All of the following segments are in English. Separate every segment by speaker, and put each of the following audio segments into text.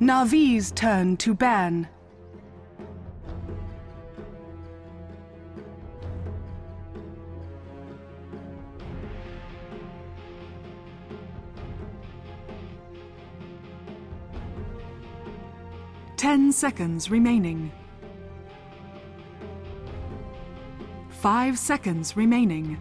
Speaker 1: Navi's turn to ban. Ten seconds remaining. 5 seconds remaining.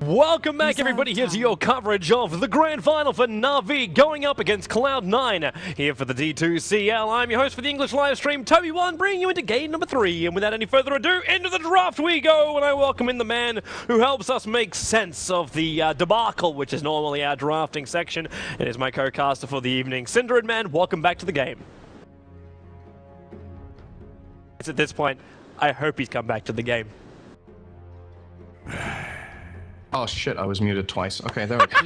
Speaker 2: Welcome back, everybody. Here's your coverage of the grand final for Na'Vi going up against Cloud9 here for the D2CL. I'm your host for the English live stream, Toby1, bringing you into game number 3. And without any further ado, into the draft we go. And I welcome in the man who helps us make sense of the debacle, which is normally our drafting section. It is my co-caster for the evening, Cinder and Man. Welcome back to the game. It's at this point, I hope he's come back to the game.
Speaker 3: Oh shit, I was muted twice. Okay, there we go.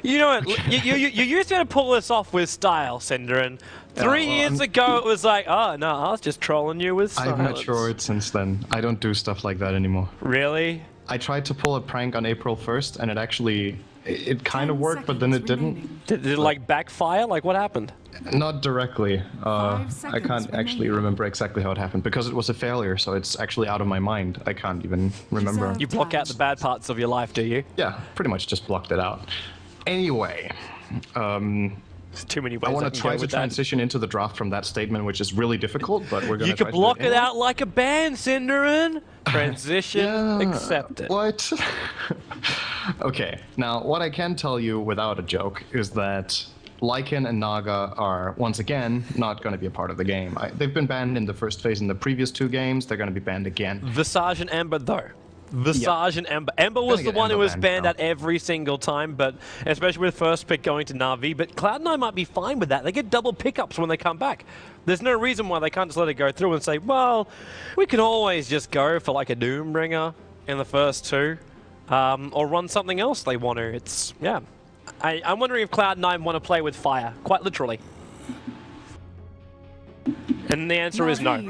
Speaker 2: You know what, you used to pull this off with style, Cinder, and 3 years ago it was like, oh no, I was just trolling you with silence.
Speaker 3: I've matured since then. I don't do stuff like that anymore.
Speaker 2: Really?
Speaker 3: I tried to pull a prank on April 1st and it actually, it kind of worked, but then it didn't.
Speaker 2: Did it like backfire? Like what happened?
Speaker 3: Not directly. I can't actually remember exactly how it happened because it was a failure, so it's actually out of my mind. I can't even remember.
Speaker 2: You block out the bad parts of your life, do you?
Speaker 3: Yeah, pretty much just blocked it out. Anyway,
Speaker 2: There's too many ways
Speaker 3: I want to try to transition into the draft from that statement, which is really difficult, but we're going to
Speaker 2: You
Speaker 3: try
Speaker 2: could
Speaker 3: to
Speaker 2: block
Speaker 3: do
Speaker 2: it out like a band, Cinderin. Transition, accept it.
Speaker 3: What? Okay, now what I can tell you without a joke is that Lycan and Naga are, once again, not going to be a part of the game. They've been banned in the first phase in the previous 2 games. They're going to be banned again.
Speaker 2: Visage and Ember, though. Visage and Ember. Ember was the one who was banned out every single time, but especially with first pick going to Na'Vi. But Cloud9 might be fine with that. They get double pickups when they come back. There's no reason why they can't just let it go through and say, well, we can always just go for like a Doombringer in the first 2, or run something else they want to. It's, yeah. I'm wondering if Cloud9 want to play with fire, quite literally. And the answer is no.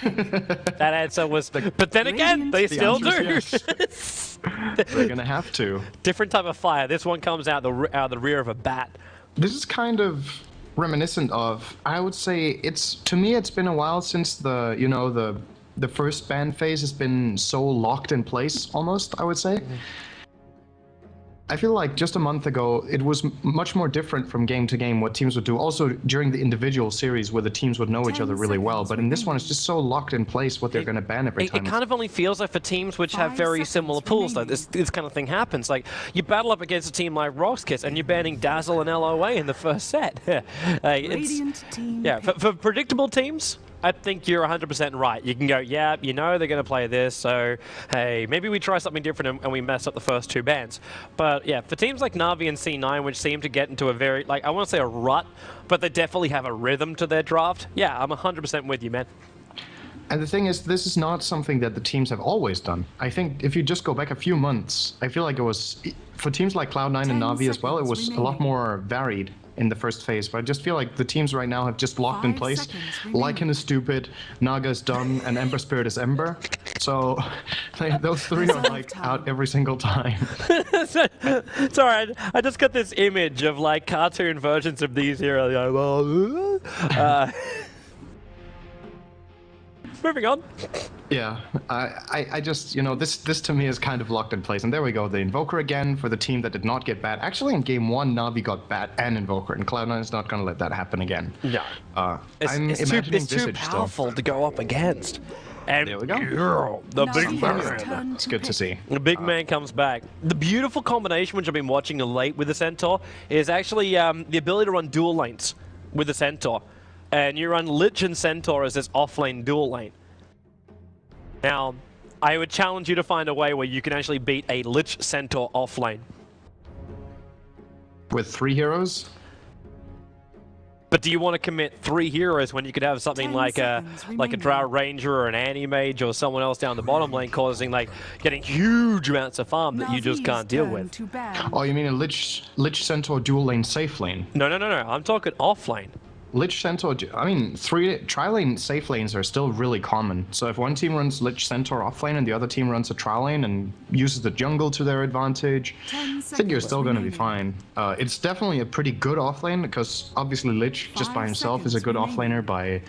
Speaker 2: That answer was, but then again, they still do.
Speaker 3: Yes. They're gonna have to.
Speaker 2: Different type of fire. This one comes out the rear of a bat.
Speaker 3: This is kind of reminiscent of, I would say, to me it's been a while since the first ban phase has been so locked in place, almost, I would say. I feel like just a month ago, it was much more different from game to game what teams would do. Also, during the individual series where the teams would know each other really well. But in this one, it's just so locked in place what they're going to ban every time.
Speaker 2: It kind of only feels like for teams which have very similar pools, though, this kind of thing happens. Like, you battle up against a team like Roxkiss, and you're banning Dazzle and LOA in the first set. For predictable teams, I think you're 100% right. You can go, yeah, you know they're going to play this, so hey, maybe we try something different and we mess up the first 2 bans. But yeah, for teams like Na'Vi and C9, which seem to get into a very, like, I want to say a rut, but they definitely have a rhythm to their draft, yeah, I'm 100% with you, man.
Speaker 3: And the thing is, this is not something that the teams have always done. I think if you just go back a few months, I feel like it was, for teams like Cloud9 and Na'Vi as well, it was a lot more varied in the first phase, but I just feel like the teams right now have just locked in place. Lycan is stupid, Naga is dumb, and Ember Spirit is Ember. So those 3 are like out every single time.
Speaker 2: Sorry, I just got this image of like cartoon versions of these here. Moving on.
Speaker 3: Yeah, I just, this to me is kind of locked in place. And there we go, the Invoker again for the team that did not get bad. Actually, in game 1, Na'Vi got bad and Invoker, and Cloud9 is not going to let that happen again.
Speaker 2: Yeah. It's too powerful to go up against. And
Speaker 3: there we go.
Speaker 2: The big man.
Speaker 3: It's good to see.
Speaker 2: The big man comes back. The beautiful combination, which I've been watching of late with the Centaur, is actually the ability to run dual lanes with the Centaur. And you run Lich and Centaur as this off-lane dual lane. Now, I would challenge you to find a way where you can actually beat a Lich Centaur off-lane.
Speaker 3: With 3 heroes?
Speaker 2: But do you want to commit 3 heroes when you could have something like a Drow Ranger or an Anti-Mage or someone else down the bottom lane causing, like, getting huge amounts of farm that you just can't deal with?
Speaker 3: Oh, you mean a Lich Centaur dual lane safe lane?
Speaker 2: No. I'm talking off lane.
Speaker 3: Lich Centaur, I mean, tri-lane safe lanes are still really common. So if one team runs Lich Centaur offlane and the other team runs a tri-lane and uses the jungle to their advantage, I think you're still going to be fine. It's definitely a pretty good offlane because obviously Lich just by himself is a good offlaner by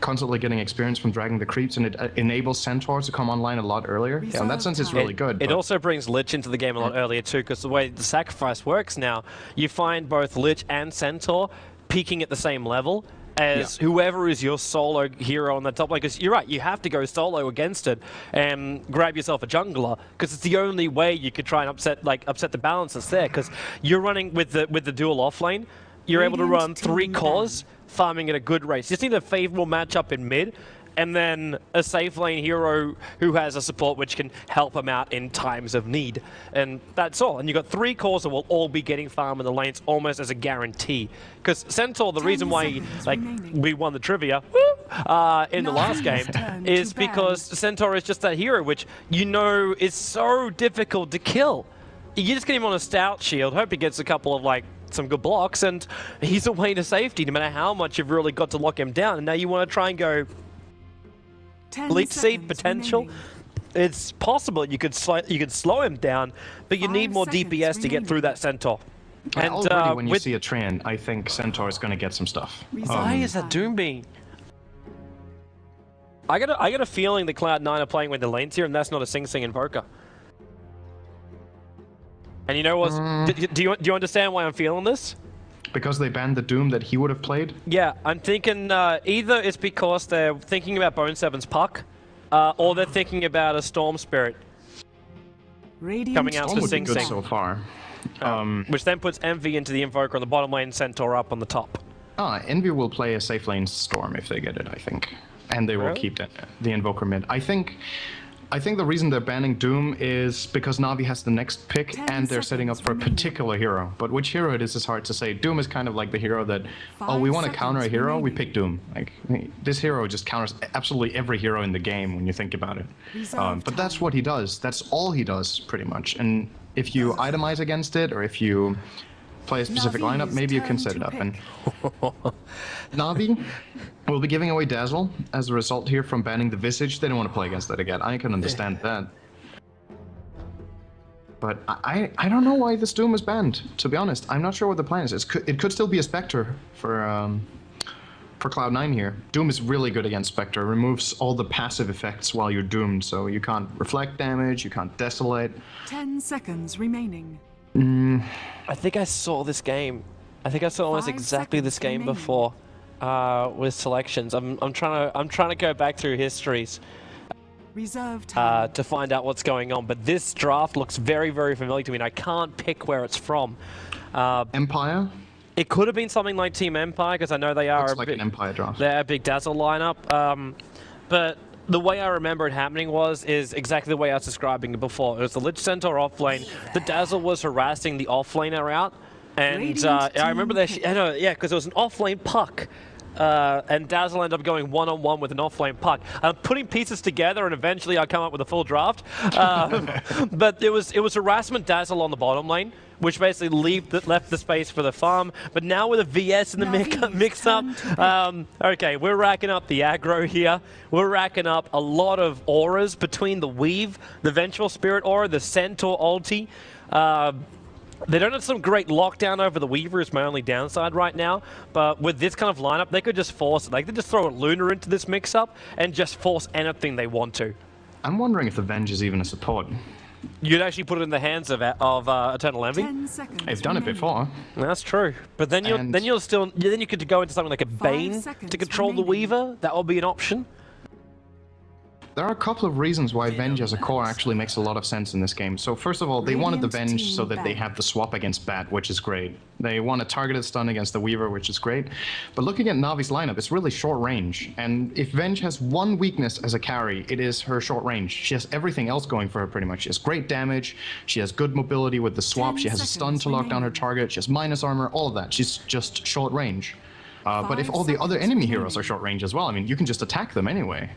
Speaker 3: constantly getting experience from dragging the creeps, and it enables Centaur to come online a lot earlier. Yeah, in that sense, it's really good.
Speaker 2: It also brings Lich into the game a lot earlier too, because the way the sacrifice works now, you find both Lich and Centaur peaking at the same level as whoever is your solo hero on the top lane. Because you're right, you have to go solo against it and grab yourself a jungler, because it's the only way you could try and upset the balance that's there. Because you're running with the dual offlane, you're able to run 3 cores, farming at a good rate. You just need a favorable matchup in mid, and then a safe lane hero who has a support which can help him out in times of need. And that's all. And you've got 3 cores that will all be getting farm in the lanes almost as a guarantee. Because Centaur, the reason why we won the trivia in the last game is because Centaur is just that hero which is so difficult to kill. You just get him on a stout shield, hope he gets a couple of some good blocks, and he's away to safety no matter how much you've really got to lock him down. And now you want to try and go Bleach Seed potential.
Speaker 1: Remaining.
Speaker 2: It's possible you could slow him down, but you need more DPS to get through that Centaur.
Speaker 3: And already when you see a trend, I think Centaur is going to get some stuff.
Speaker 2: Why is that Doom being? I got a feeling that Cloud9 are playing with the lanes here, and that's not a Sing Sing Invoker. And you know what? Do you understand why I'm feeling this?
Speaker 3: Because they banned the Doom that he would have played?
Speaker 2: Yeah, I'm thinking either it's because they're thinking about Bone Seven's Puck, or they're thinking about a Storm Spirit coming out to Sing Sing.
Speaker 3: So far.
Speaker 2: Which then puts Envy into the Invoker on the bottom lane, Centaur up on the top.
Speaker 3: Envy will play a safe lane Storm if they get it, I think. And they will keep the Invoker mid. I think the reason they're banning Doom is because Na'Vi has the next pick and they're setting up for a particular hero. But which hero it is hard to say. Doom is kind of like the hero that, we want to counter a hero, we pick Doom. This hero just counters absolutely every hero in the game when you think about it. But that's what he does. That's all he does, pretty much. And if you itemize against it, or if you play a specific lineup, maybe you can set it up. And Na'Vi will be giving away Dazzle as a result here from banning the Visage. They don't want to play against that again. I can understand that. But I don't know why this Doom is banned, to be honest. I'm not sure what the plan is. It could still be a Spectre for Cloud9 here. Doom is really good against Spectre. It removes all the passive effects while you're doomed, so you can't reflect damage, you can't desolate.
Speaker 1: 10 seconds remaining.
Speaker 2: I think I saw this game. I think I saw almost exactly this game before with selections. I'm trying to go back through histories to find out what's going on. But this draft looks very, very familiar to me, and I can't pick where it's from.
Speaker 3: Empire?
Speaker 2: It could have been something like Team Empire, because I know they are
Speaker 3: an Empire draft.
Speaker 2: They're a big Dazzle lineup. But the way I remember it happening is exactly the way I was describing it before. It was the Lich Centaur offlane. The Dazzle was harassing the offlaner out. And I remember because it was an offlane Puck. And Dazzle ended up going one-on-one with an offlane Puck. I'm putting pieces together, and eventually I come up with a full draft. But it was harassment Dazzle on the bottom lane, which basically left the space for the farm. But now with a VS in the mix-up, okay, we're racking up the aggro here. We're racking up a lot of auras between the Weave, the Vengeful Spirit aura, the Centaur ulti. They don't have some great lockdown over the Weaver is my only downside right now, but with this kind of lineup, they could just force it. They could just throw a Luna into this mix-up and just force anything they want to.
Speaker 3: I'm wondering if the Venge is even a support.
Speaker 2: You'd actually put it in the hands of Eternal Envy.
Speaker 3: They've done it before.
Speaker 2: That's true, but then you could go into something like a Bane to control the Weaver. That would be an option.
Speaker 3: There are a couple of reasons why Venge as a core actually makes a lot of sense in this game. So first of all, they wanted the Venge so that they have the swap against Bat, which is great. They want a targeted stun against the Weaver, which is great. But looking at Navi's lineup, it's really short range. And if Venge has one weakness as a carry, it is her short range. She has everything else going for her pretty much. She has great damage, she has good mobility with the swap, she has a stun to lock down her target, she has minus armor, all of that. She's just short range. But if all the other enemy heroes are short range as well, I mean, you can just attack them anyway.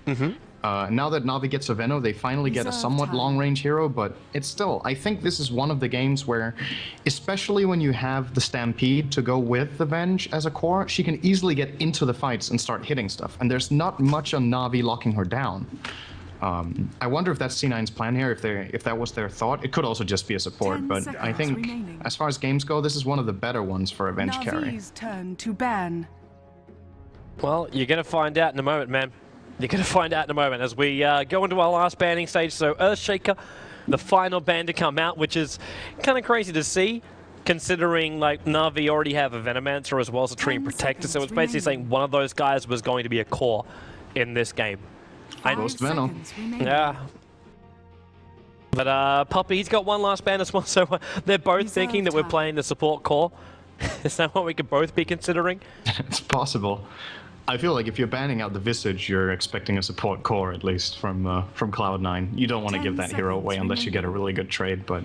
Speaker 3: Now that Na'Vi gets a Veno, they finally get a somewhat long-range hero, but it's still, I think this is one of the games where, especially when you have the Stampede to go with the Venge as a core, she can easily get into the fights and start hitting stuff, and there's not much on Na'Vi locking her down. I wonder if that's C9's plan here, if that was their thought. It could also just be a support, but I think, as far as games go, this is one of the better ones for a Venge carry.
Speaker 1: Navi's turn to ban.
Speaker 2: Well, you're going to find out in a moment, man. You're going to find out in a moment as we go into our last banning stage. So Earthshaker, the final ban to come out, which is kind of crazy to see, considering like Na'Vi already have a Venomancer as well as a Tree Protector. So it's basically saying one of those guys was going to be a core in this game.
Speaker 3: Most Veno.
Speaker 2: Yeah. But Puppy, he's got one last ban as well, so they're both thinking that we're playing the support core. Is that what we could both be considering?
Speaker 3: It's possible. I feel like if you're banning out the Visage, you're expecting a support core, at least, from Cloud9. You don't want to give that hero away unless you get a really good trade, but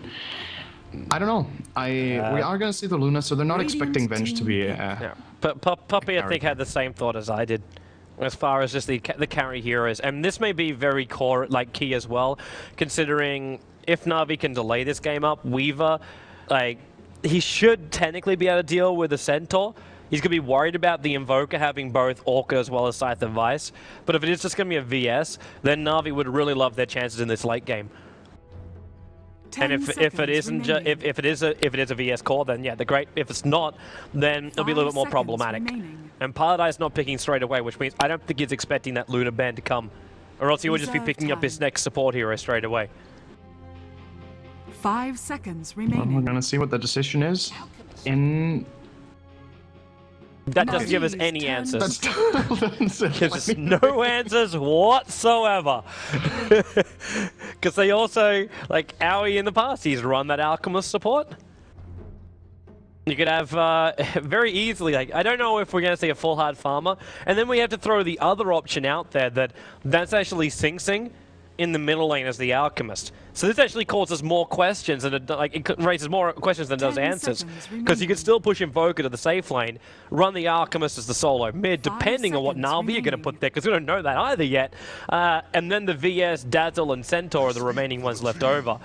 Speaker 3: I don't know. We are going to see the Luna, so they're not expecting Venge to be
Speaker 2: yeah. But Puppy, I think, had the same thought as I did, as far as just the carry heroes. And this may be very core, like, key as well, considering if Na'Vi can delay this game up, Weaver, like, he should technically be able to deal with the Centaur. He's going to be worried about the Invoker having both Orca as well as Scythe of Vice. But if it is just going to be a VS, then Na'Vi would really love their chances in this late game. And if it isn't if it is a VS core, then yeah, they're great. If it's not, then it'll be a little bit more problematic. And Paladi's not picking straight away, which means I don't think he's expecting that Luna ban to come, or else he would just be picking up his next support hero straight away.
Speaker 1: 5 seconds remaining.
Speaker 3: Well, we're gonna see what the decision is.
Speaker 2: That doesn't give us any answers.
Speaker 3: Gives
Speaker 2: us no answers whatsoever. Because they also, like Owie in the past, he's run that Alchemist support. You could have very easily, like, I don't know if we're going to see a full hard farmer, and then we have to throw the other option out there that's actually Sing Sing in the middle lane as the Alchemist. So this actually causes more questions, and it raises more questions than it does answers. Because you could still push Invoker to the safe lane, run the Alchemist as the solo mid, depending on what Na'Vi you're going to put there, because we don't know that either yet. And then the VS, Dazzle, and Centaur are the remaining ones left over.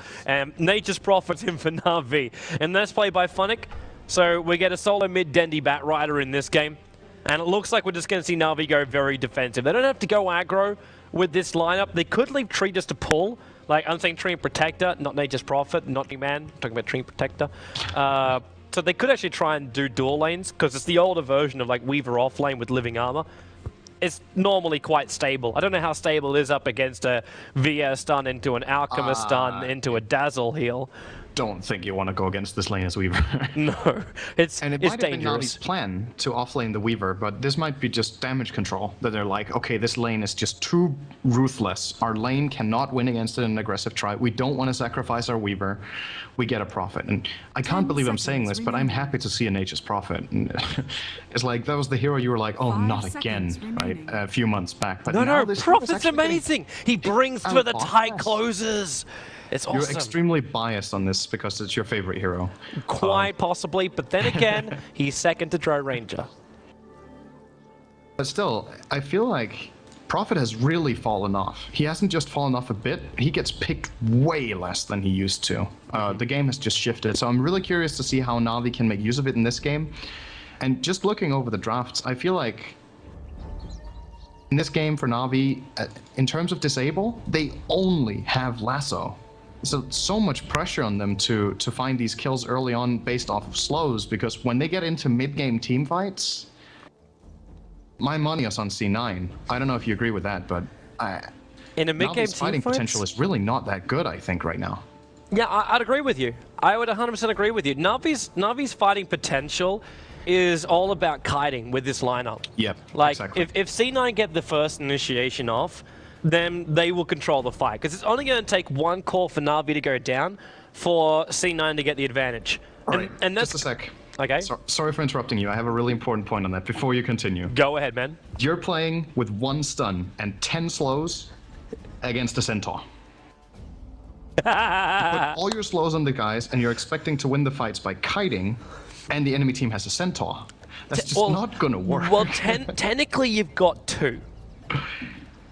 Speaker 2: Nature's Prophet's in for Na'Vi. And that's played by Funnick. So we get a solo mid Dendi Batrider in this game. And it looks like we're just going to see Na'Vi go very defensive. They don't have to go aggro with this lineup. They could leave Tree just to pull. Like, I'm saying Tree and Protector, not Nature's Prophet, not Man. I'm talking about Tree and Protector. So they could actually try and do dual lanes, because it's the older version of like Weaver off lane with Living Armor. It's normally quite stable. I don't know how stable it is up against a VS stun into an Alchemist stun into a Dazzle heal.
Speaker 3: Don't think you want to go against this lane as Weaver.
Speaker 2: No, it's dangerous.
Speaker 3: And it might have been Navi's plan to offlane the Weaver, but this might be just damage control. That they're like, okay, this lane is just too ruthless. Our lane cannot win against it in an aggressive try. We don't want to sacrifice our Weaver. We get a Prophet. And I can't believe I'm saying this, but I'm happy to see a Nature's Prophet. It's like, that was the hero you were like, oh, not again, right? A few months back. But
Speaker 2: no, Prophet's amazing. He brings through the tight closes. It's awesome.
Speaker 3: You're extremely biased on this because it's your favorite hero.
Speaker 2: Quite possibly, but then again, he's second to Drow Ranger.
Speaker 3: But still, I feel like Prophet has really fallen off. He hasn't just fallen off a bit, he gets picked way less than he used to. The game has just shifted, so I'm really curious to see how Na'Vi can make use of it in this game. And just looking over the drafts, I feel like in this game for Na'Vi, in terms of disable, they only have Lasso. So much pressure on them to find these kills early on based off of slows, because when they get into mid-game team fights, my money is on C9. I don't know if you agree with that, but
Speaker 2: in a mid-game team
Speaker 3: fighting potential is really not that good, I think, right now.
Speaker 2: Yeah, I'd agree with you. I would 100% agree with you. Na'Vi's fighting potential is all about kiting with this lineup.
Speaker 3: Yep,
Speaker 2: like,
Speaker 3: exactly.
Speaker 2: if C9 get the first initiation off, then they will control the fight. Because it's only going to take one call for Na'Vi to go down for C9 to get the advantage.
Speaker 3: Alright,
Speaker 2: and that's,
Speaker 3: just a sec.
Speaker 2: Okay.
Speaker 3: Sorry for interrupting you. I have a really important point on that before you continue.
Speaker 2: Go ahead, man.
Speaker 3: You're playing with 1 stun and 10 slows against a Centaur. You put all your slows on the guys, and you're expecting to win the fights by kiting. and the enemy team has a centaur. That's just not gonna work.
Speaker 2: Well, technically you've got two.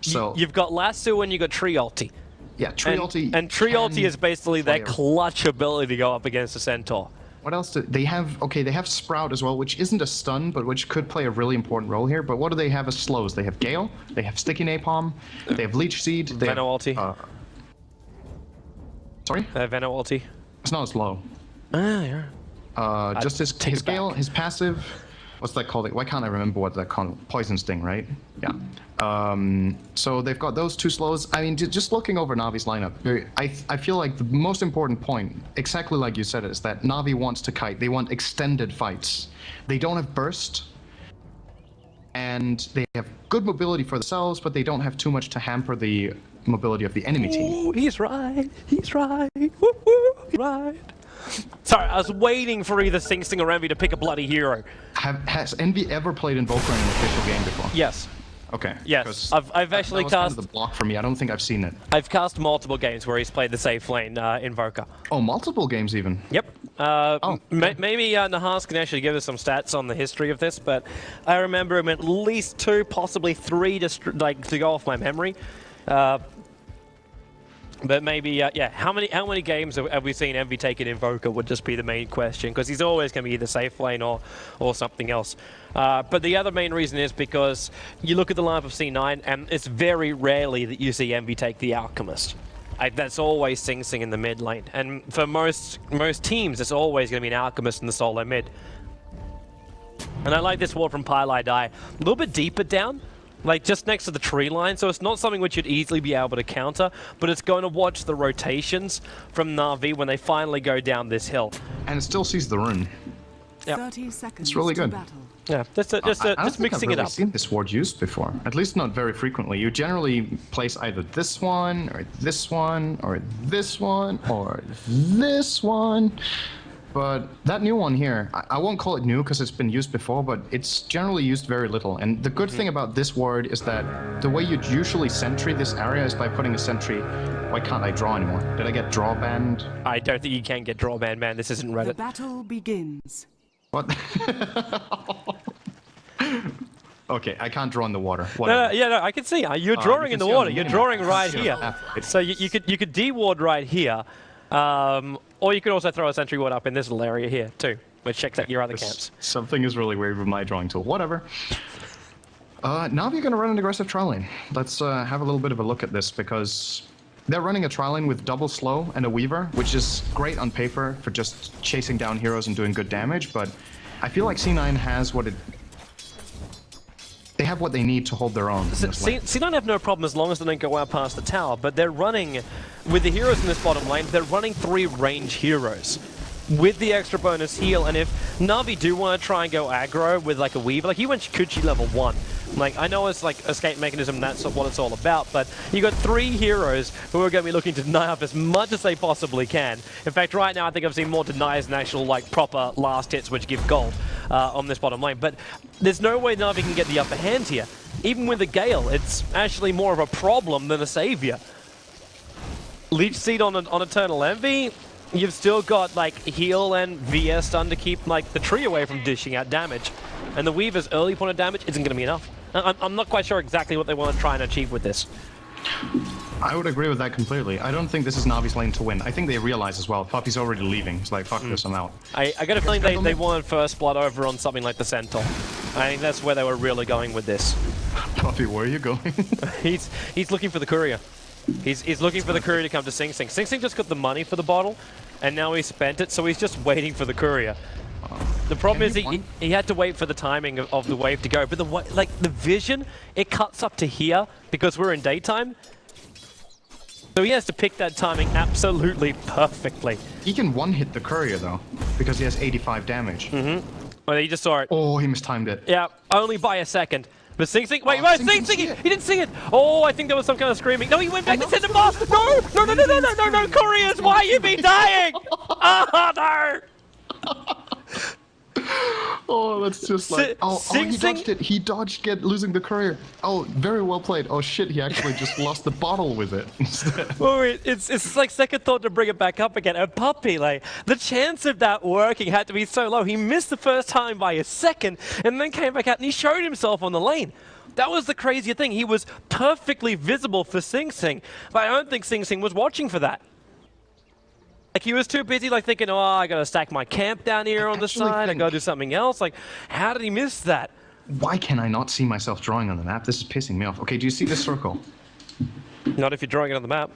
Speaker 3: So
Speaker 2: You've got Lasso and you've got Tree Ulti.
Speaker 3: yeah, Tree Ulti.
Speaker 2: And Tree Ulti is basically their clutch ability to go up against a centaur.
Speaker 3: What else do they have? Okay, they have Sprout as well, which isn't a stun, but which could play a really important role here. But what do they have as slows? They have Gale, they have Sticky Napalm, they have Leech Seed, they
Speaker 2: Venom
Speaker 3: have...
Speaker 2: Ulti.
Speaker 3: Sorry?
Speaker 2: Venom Ulti.
Speaker 3: It's not as low.
Speaker 2: Ah, yeah.
Speaker 3: Just his Gale, his passive... What's that called? Why can't I remember what that called? Poison Sting, right? Yeah. So they've got those two slows. I mean, just looking over Navi's lineup, I feel like the most important point, exactly like you said, is that Navi wants to kite. They want extended fights. They don't have burst, and they have good mobility for themselves, but they don't have too much to hamper the mobility of the enemy team.
Speaker 2: Ooh, he's right. He's right. Woo, woo, he's right. Sorry, I was waiting for either Sing Sing or Envy to pick a bloody hero.
Speaker 3: Has Envy ever played Invoker in an official game before?
Speaker 2: Yes.
Speaker 3: Okay.
Speaker 2: Yes, I've actually
Speaker 3: that was
Speaker 2: cast...
Speaker 3: kind of the block for me. I don't think I've seen it.
Speaker 2: I've cast multiple games where he's played the safe lane Invoker.
Speaker 3: Oh, multiple games even?
Speaker 2: Yep. Maybe Nahas can actually give us some stats on the history of this, but I remember him at least 2, possibly 3 to go off my memory. But maybe, yeah, how many games have we seen Envy take an Invoker would just be the main question, because he's always going to be either safe lane or something else. But the other main reason is because you look at the lineup of C9, and it's very rarely that you see Envy take the Alchemist. That's always Sing Sing in the mid lane, and for most teams, it's always going to be an Alchemist in the solo mid. And I like this ward from Pylai Die, a little bit deeper down, like just next to the tree line, so it's not something which you'd easily be able to counter, but it's going to watch the rotations from Na'Vi when they finally go down this hill.
Speaker 3: And it still sees the rune.
Speaker 2: Yep.
Speaker 1: 30 seconds
Speaker 3: It's really good.
Speaker 1: to battle.
Speaker 2: Yeah, just mixing it up.
Speaker 3: I've seen this ward used before, at least not very frequently. You generally place either this one, or this one, or this one, or this one. But that new one here, I won't call it new because it's been used before, but it's generally used very little. And the good thing about this ward is that the way you'd usually sentry this area is by putting a sentry. Why can't I draw anymore? Did I get draw banned?
Speaker 2: I don't think you can get draw banned, man. This isn't
Speaker 1: The
Speaker 2: Reddit.
Speaker 1: battle begins.
Speaker 3: What? Okay, I can't draw in the water.
Speaker 2: No, I can see. You're drawing in the water. You're drawing right
Speaker 3: Sure.
Speaker 2: here. So you could de-ward right here. Or you could also throw a sentry ward up in this little area here, too, which checks out your other camps.
Speaker 3: Something is really weird with my drawing tool. Whatever. Now you're going to run an aggressive trial lane. Let's have a little bit of a look at this, because they're running a trial lane with double slow and a Weaver, which is great on paper for just chasing down heroes and doing good damage, but I feel like C9 has what it... They have what they need to hold their own.
Speaker 2: C9 have no problem as long as they don't go out past the tower, but they're running, with the heroes in this bottom lane, they're running 3 range heroes with the extra bonus heal, and if Na'Vi do want to try and go aggro with like a Weaver, like he went Kuchi level 1. Like, I know it's like escape mechanism, that's what it's all about, but you got 3 heroes who are going to be looking to deny up as much as they possibly can. In fact, right now I think I've seen more denies than actual like proper last hits which give gold on this bottom lane, but there's no way Na'Vi can get the upper hand here. Even with a Gale, it's actually more of a problem than a savior. Leech Seed on Eternal Envy, you've still got like heal and VS stun to keep like the tree away from dishing out damage. And the Weaver's early point of damage isn't going to be enough. I'm not quite sure exactly what they want to try and achieve with this.
Speaker 3: I would agree with that completely. I don't think this is Navi's lane to win. I think they realize as well, Puppy's already leaving. It's like, fuck this, I'm out.
Speaker 2: I got a feeling they wanted first blood over on something like the Centaur. I think that's where they were really going with this.
Speaker 3: Puppy, where are you going?
Speaker 2: He's looking for the courier. He's looking for the courier to come to Sing Sing. Sing Sing just got the money for the bottle, and now he spent it, so he's just waiting for the courier. The problem is he had to wait for the timing of the wave to go, but the vision, it cuts up to here because we're in daytime. So he has to pick that timing absolutely perfectly.
Speaker 3: He can one-hit the courier though, because he has 85 damage.
Speaker 2: Well, he just saw it.
Speaker 3: Oh, he mistimed it.
Speaker 2: Yeah, only by a second. But Sing Sing, wait, Sing Sing, he didn't see it. Oh, I think there was some kind of screaming. No, he went back to center boss. No, couriers, why you be dying? Oh, no.
Speaker 3: Oh, that's just like... Oh,
Speaker 2: Sing
Speaker 3: he
Speaker 2: Sing-
Speaker 3: dodged it. He dodged losing the courier. Oh, very well played. Oh, shit, he actually just lost the bottle with it instead.
Speaker 2: Oh, it's like second thought to bring it back up again. A Puppy, like, the chance of that working had to be so low. He missed the first time by a second, and then came back out and he showed himself on the lane. That was the crazy thing. He was perfectly visible for Sing Sing, but I don't think Sing Sing was watching for that. Like, he was too busy, like, thinking, oh, I gotta stack my camp down here on the side, I gotta do something else. Like, how did he miss that?
Speaker 3: Why can I not see myself drawing on the map? This is pissing me off. Okay, do you see this circle?
Speaker 2: Not if you're drawing it on the map.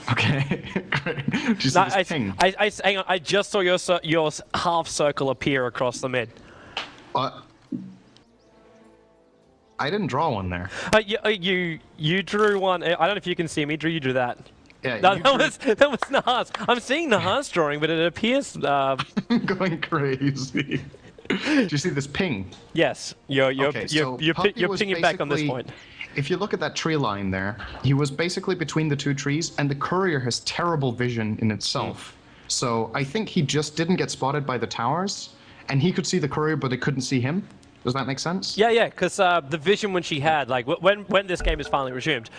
Speaker 3: Okay, great. Do you see this ping?
Speaker 2: Hang on, I just saw your half circle appear across the mid.
Speaker 3: What? I didn't draw one there.
Speaker 2: You drew one. I don't know if you can see me. You drew that.
Speaker 3: Yeah,
Speaker 2: No, that was Nahas. I'm seeing Nahas drawing, but it appears.
Speaker 3: Going crazy. Do you see this ping?
Speaker 2: Yes, you're pinging back on this point.
Speaker 3: If you look at that tree line there, he was basically between the two trees, and the courier has terrible vision in itself. So I think he just didn't get spotted by the towers, and he could see the courier, but they couldn't see him. Does that make sense?
Speaker 2: Yeah, because the vision when she had, like, when this game is finally resumed,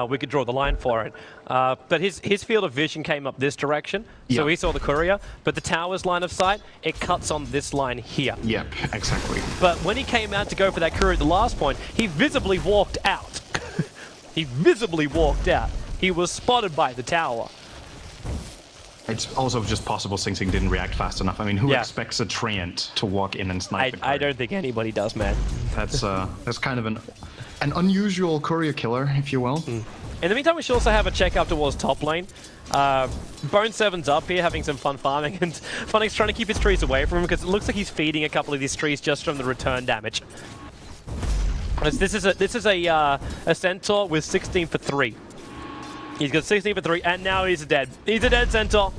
Speaker 2: we could draw the line for it. But his field of vision came up this direction, so he saw the courier, but the tower's line of sight, it cuts on this line here.
Speaker 3: Yep, exactly.
Speaker 2: But when he came out to go for that courier at the last point, he visibly walked out. He visibly walked out. He was spotted by the tower.
Speaker 3: It's also just possible Sing Sing didn't react fast enough. I mean, who expects a Treant to walk in and snipe the courier?
Speaker 2: I don't think anybody does, man.
Speaker 3: That's kind of an unusual courier killer, if you will.
Speaker 2: In the meantime, we should also have a check up towards top lane. Bone7's up here having some fun farming, and Funny's trying to keep his trees away from him because it looks like he's feeding a couple of these trees just from the return damage. This is a Centaur with 16 for 3. He's got 16 for 3, and now he's dead. He's a dead Centaur.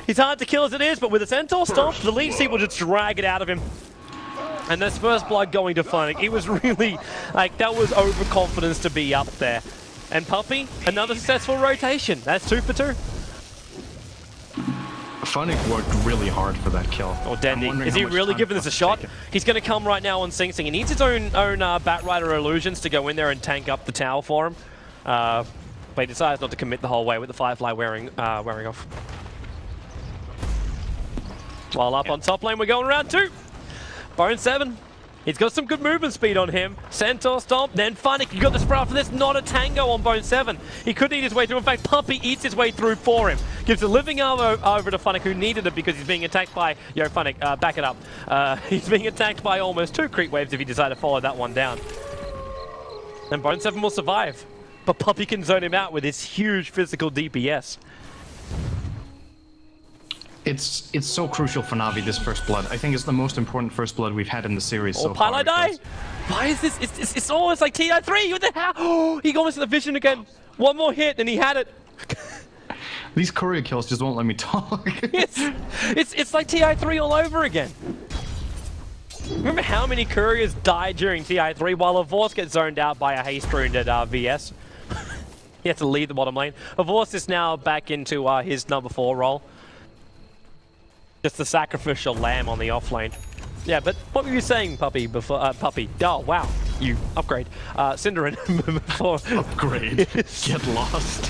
Speaker 2: He's hard to kill as it is, but with a Centaur stomp, the Leech Seed will just drag it out of him. And this first blood going to Funny, it was really, like, that was overconfidence to be up there. And Puppy, another successful rotation. That's 2 for 2.
Speaker 3: Funny worked really hard for that kill.
Speaker 2: Or Dendi. Is he really giving this a shot? He's going to come right now on Sing Sing. He needs his own Batrider illusions to go in there and tank up the tower for him. But he decides not to commit the whole way with the Firefly wearing off. While up on top lane, we're going round 2. Bone7. He's got some good movement speed on him. Centaur Stomp, then Funnick. You got the sprout for this. Not a tango on Bone7. He couldn't eat his way through. In fact, Puppy eats his way through for him. Gives a living arm over to Funnick, who needed it because he's being attacked by... Yo, Funnick, back it up. He's being attacked by almost 2 creep waves if he decided to follow that one down. And Bone7 will survive. But Puppy can zone him out with his huge physical DPS.
Speaker 3: It's so crucial for Na'Vi, this first blood. I think it's the most important first blood we've had in the series so far.
Speaker 2: Pylai die? Why is this? It's almost like TI3. What the hell? Oh, he got into the vision again. One more hit and he had it.
Speaker 3: These courier kills just won't let me talk.
Speaker 2: it's like TI3 all over again. Remember how many couriers died during TI3 while Avorce gets zoned out by a haste rune at VS? He had to leave the bottom lane. Avorce is now back into his number 4 role. Just the sacrificial lamb on the off lane. Yeah, but what were you saying, Puppy, before, Puppy? Oh, wow. You upgrade. Cinderin before...
Speaker 3: Upgrade. Get lost.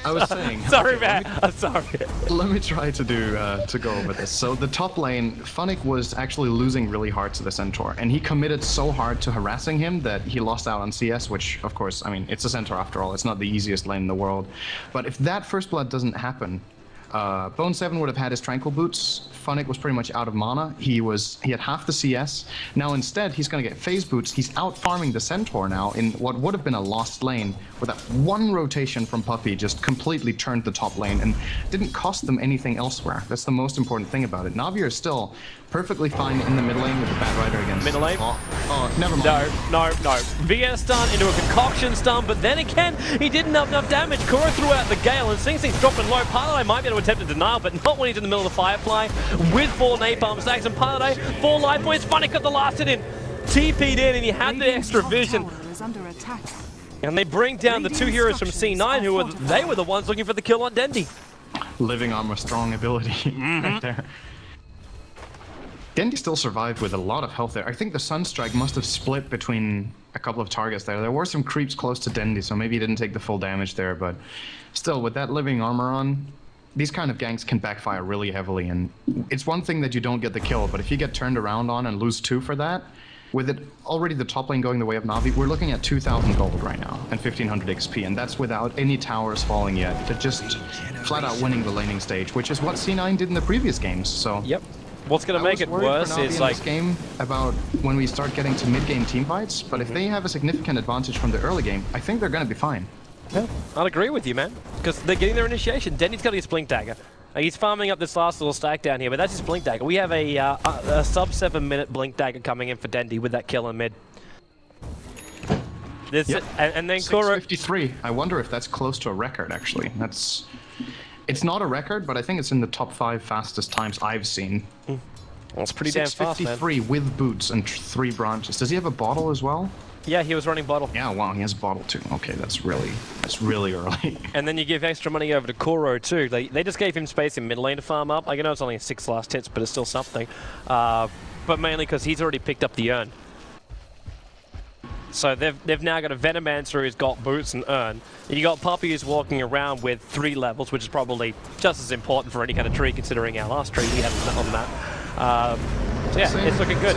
Speaker 3: I was saying...
Speaker 2: Sorry, man. I'm sorry.
Speaker 3: Let me try to go over this. So the top lane, Funnick was actually losing really hard to the Centaur, and he committed so hard to harassing him that he lost out on CS, which, of course, I mean, it's a Centaur after all. It's not the easiest lane in the world. But if that first blood doesn't happen, Bone7 would have had his Tranquil Boots. Funnick was pretty much out of mana. He had half the CS. Now instead, he's going to get Phase Boots. He's out farming the Centaur now in what would have been a lost lane, where that one rotation from Puppy just completely turned the top lane and didn't cost them anything elsewhere. That's the most important thing about it. Na'Vi are still perfectly fine in the mid lane with the Batrider against...
Speaker 2: Middle lane?
Speaker 3: Oh, never mind.
Speaker 2: No. VS stun into a concoction stun, but then again, he didn't have enough damage. Kuro threw out the Gale, and Sing Sing's dropping low. Pylai might be able to attempt a denial, but not when he's in the middle of the Firefly with 4 napalm stacks, and Pylai, 4 life points. Funnick got the last hit in. TP'd in, and he had the extra vision. And they bring down the 2 heroes from C9, they were the ones looking for the kill on Dendi.
Speaker 3: living armor strong ability right there. Dendi still survived with a lot of health there. I think the Sunstrike must have split between a couple of targets there. There were some creeps close to Dendi, so maybe he didn't take the full damage there, but still, with that living armor on, these kind of ganks can backfire really heavily, and it's one thing that you don't get the kill, but if you get turned around on and lose 2 for that, with it already the top lane going the way of Na'Vi, we're looking at 2,000 gold right now and 1,500 XP, and that's without any towers falling yet. They're just flat out winning the laning stage, which is what C9 did in the previous games, so...
Speaker 2: Yep. What's going to make it worse is like...
Speaker 3: this game about when we start getting to mid-game team fights, but if they have a significant advantage from the early game, I think they're going to be fine.
Speaker 2: Yeah, I'll agree with you, man, because they're getting their initiation. Dendi's got his Blink Dagger. He's farming up this last little stack down here, but that's his Blink Dagger. We have a sub 7-minute Blink Dagger coming in for Dendi with that kill in mid.
Speaker 3: Yep.
Speaker 2: And then Kuro...
Speaker 3: 653. I wonder if that's close to a record, actually. That's... It's not a record, but I think it's in the top 5 fastest times I've seen.
Speaker 2: Well, it's pretty damn fast, man.
Speaker 3: 653 with boots and 3 branches. Does he have a bottle as well?
Speaker 2: Yeah, he was running bottle.
Speaker 3: Yeah, wow, he has a bottle too. Okay, that's really early.
Speaker 2: And then you give extra money over to Kuro too. They just gave him space in mid lane to farm up. Like, I know it's only a 6 last hits, but it's still something. But mainly because he's already picked up the urn. So they've now got a Venomancer who's got boots and urn. You got Puppy who's walking around with 3 levels, which is probably just as important for any kind of tree, considering our last tree we had on that. So yeah, it's looking good.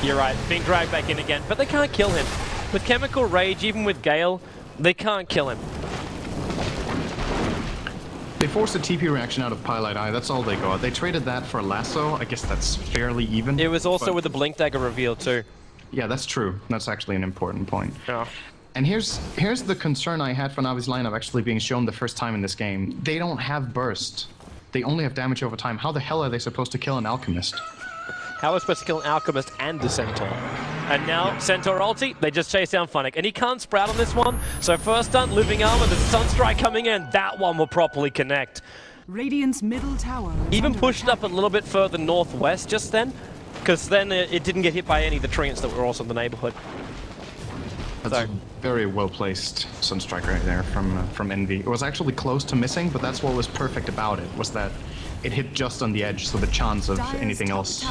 Speaker 2: You're right, being dragged back in again, but they can't kill him. With Chemical Rage, even with Gale, they can't kill him.
Speaker 3: They forced a TP reaction out of Pilot Eye, that's all they got. They traded that for Lasso, I guess that's fairly even.
Speaker 2: It was also with the Blink Dagger reveal too.
Speaker 3: Yeah, that's true. That's actually an important point.
Speaker 2: Yeah.
Speaker 3: And here's the concern I had for Navi's lineup actually being shown the first time in this game. They don't have burst. They only have damage over time. How the hell are they supposed to kill an Alchemist?
Speaker 2: How are we supposed to kill an Alchemist and the Centaur? And now, Centaur ulti, they just chase down Funnick. And he can't sprout on this one, so first stun, Living Armor, the Sunstrike coming in, that one will properly connect.
Speaker 1: Radiant's middle tower is
Speaker 2: Even
Speaker 1: under
Speaker 2: pushed
Speaker 1: attack.
Speaker 2: up a little bit further northwest just then, because then it didn't get hit by any of the treants that were also in the neighborhood.
Speaker 3: That's a very well-placed Sunstrike right there from Envy. It was actually close to missing, but that's what was perfect about it, was that it hit just on the edge, so the chance of anything else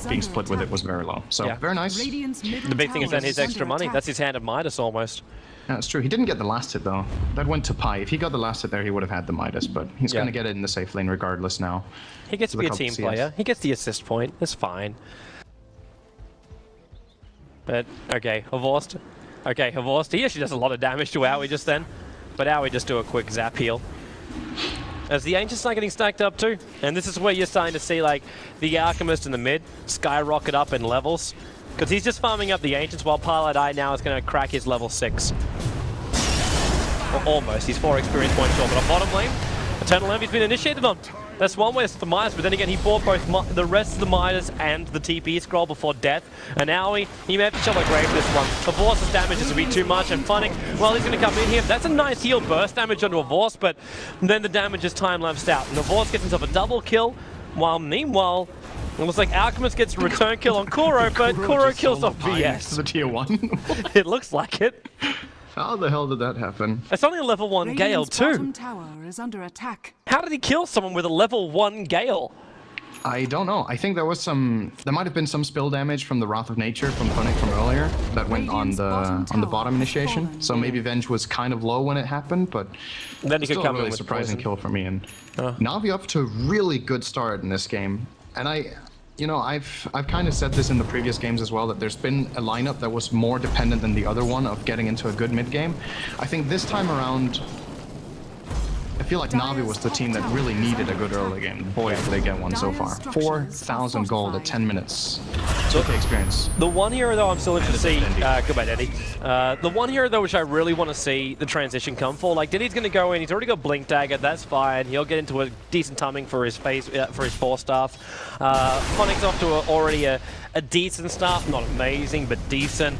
Speaker 3: being split with it was very low. So,
Speaker 2: yeah.
Speaker 3: Very nice.
Speaker 2: The big thing is then his extra money. That's his Hand of Midas almost.
Speaker 3: Yeah, that's true. He didn't get the last hit, though. That went to Pi. If he got the last hit there, he would have had the Midas, but he's going to get it in the safe lane regardless now.
Speaker 2: He gets to be a team player. He gets the assist point. That's fine. But, okay, Havorst. Okay, Havorst. He actually does a lot of damage to Owie just then. But Owie just do a quick zap heal. As the Ancients start getting stacked up too. And this is where you're starting to see like the Alchemist in the mid skyrocket up in levels. Because he's just farming up the Ancients while Pilot Eye now is going to crack his level 6. Or almost. He's 4 experience points short. But on bottom lane, Eternal Envy's been initiated on. That's one way for Midas, but then again, he bought both the rest of the Midas and the TP scroll before death. And now he may have to shovel a grave this one. Avorce's damage is a bit too much, and Funnick, well, he's going to come in here. That's a nice heal burst damage onto Avorce, but then the damage is time-lapsed out. And Avorce gets himself a double kill, while meanwhile, it looks like Alchemist gets a return kill on Kuro, but Kuro kills off VS.
Speaker 3: The tier 1.
Speaker 2: It looks like it.
Speaker 3: How the hell did that happen?
Speaker 2: It's only a level 1 Gale
Speaker 1: Radiant's
Speaker 2: too.
Speaker 1: bottom tower is under attack.
Speaker 2: How did he kill someone with a level 1 Gale?
Speaker 3: I don't know. I think there might have been some spill damage from the Wrath of Nature from Funnick from earlier that went on the bottom initiation. So maybe Venge was kind of low when it happened, but
Speaker 2: then he could
Speaker 3: still
Speaker 2: come
Speaker 3: a
Speaker 2: in
Speaker 3: really
Speaker 2: with
Speaker 3: surprising
Speaker 2: poison.
Speaker 3: kill for me. And Na'Vi up to a really good start in this game. And I've kind of said this in the previous games as well, that there's been a lineup that was more dependent than the other one of getting into a good mid game. I think this time around, I feel like Na'Vi was the team that really needed a good early game. Boy, did they get one so far. 4,000 gold at 10 minutes. It's okay experience.
Speaker 2: The one hero, though, I'm still interested to see... goodbye, Dendi. The one hero, though, which I really want to see the transition come for, like, Dendi's going to go in, he's already got Blink Dagger, that's fine. He'll get into a decent timing for his for his Force Staff. Funnick's off to already a decent start. Not amazing, but decent.